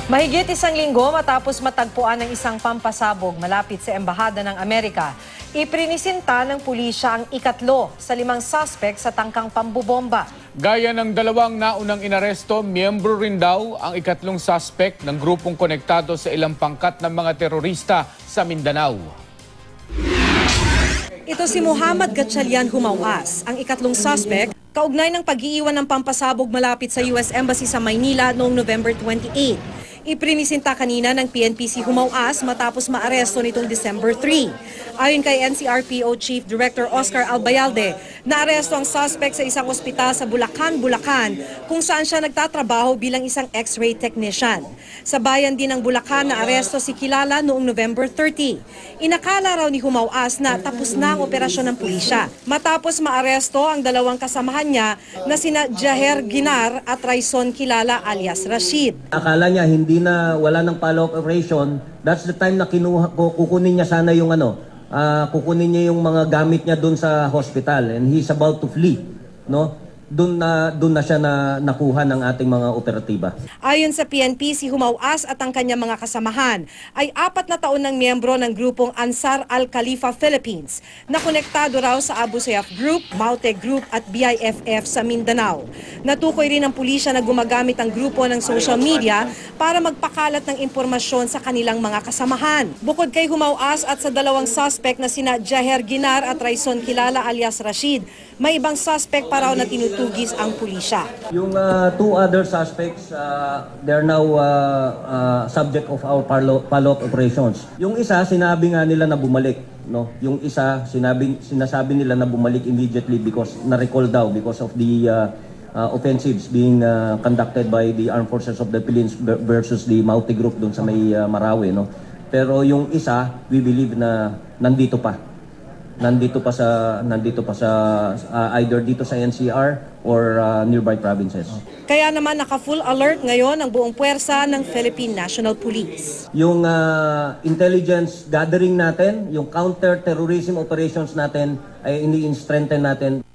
Mahigit isang linggo matapos matagpuan ng isang pampasabog malapit sa Embahada ng Amerika, iprinisinta ng pulisya ang ikatlo sa 5 suspect sa tangkang pambubomba. Gaya ng dalawang naunang inaresto, miyembro rin daw ang ikatlong suspect ng grupong konektado sa ilang pangkat ng mga terorista sa Mindanao. Ito si Muhammad Gatchalian Humawas, ang ikatlong suspect, kaugnay ng pag-iiwan ng pampasabog malapit sa US Embassy sa Maynila noong November 28. Iprinisinta kanina ng PNP si Humawas matapos maaresto nitong December 3. Ayon kay NCRPO Chief Director Oscar Albayalde, naaresto ang suspect sa isang ospital sa Bulacan, kung saan siya nagtatrabaho bilang isang X-ray technician. Sa bayan din ng Bulacan, naaresto si Kilala noong November 30. Inakala raw ni Humawas na tapos na ang operasyon ng pulisya. Matapos maaresto ang dalawang kasamahan niya na sina Jaher Ginar at Raison Kilala alias Rashid. Akala niya wala nang follow-up operation, that's the time na kukunin niya sana yung kukunin niya yung mga gamit niya doon sa hospital and he's about to flee, no? Doon na siya nakuha ng ating mga operatiba. Ayon sa PNP, si Humawas at ang kanyang mga kasamahan ay 4 na taon ng miyembro ng grupong Ansar al-Khalifa Philippines na konektado raw sa Abu Sayyaf Group, Maute Group at BIFF sa Mindanao. Natukoy rin ng pulisya na gumagamit ang grupo ng social media para magpakalat ng impormasyon sa kanilang mga kasamahan. Bukod kay Humawas at sa dalawang suspect na sina Jaher Ginar at Raison Kilala alias Rashid, may ibang suspect pa raw na tinutugis ang pulisya. Yung 2 other suspects, they're now subject of our follow-up operations. Yung isa, sinabi nga nila na bumalik. No? Yung isa, sinasabi nila na bumalik immediately because na-recall daw because of the offensives being conducted by the Armed Forces of the Philippines versus the Maute Group doon sa may Marawi. No? Pero yung isa, we believe na nandito pa sa either dito sa NCR or nearby provinces. Kaya naman naka-full alert ngayon ang buong puwersa ng Philippine National Police. Yung intelligence gathering natin, yung counter-terrorism operations natin ay ini-strengthen natin.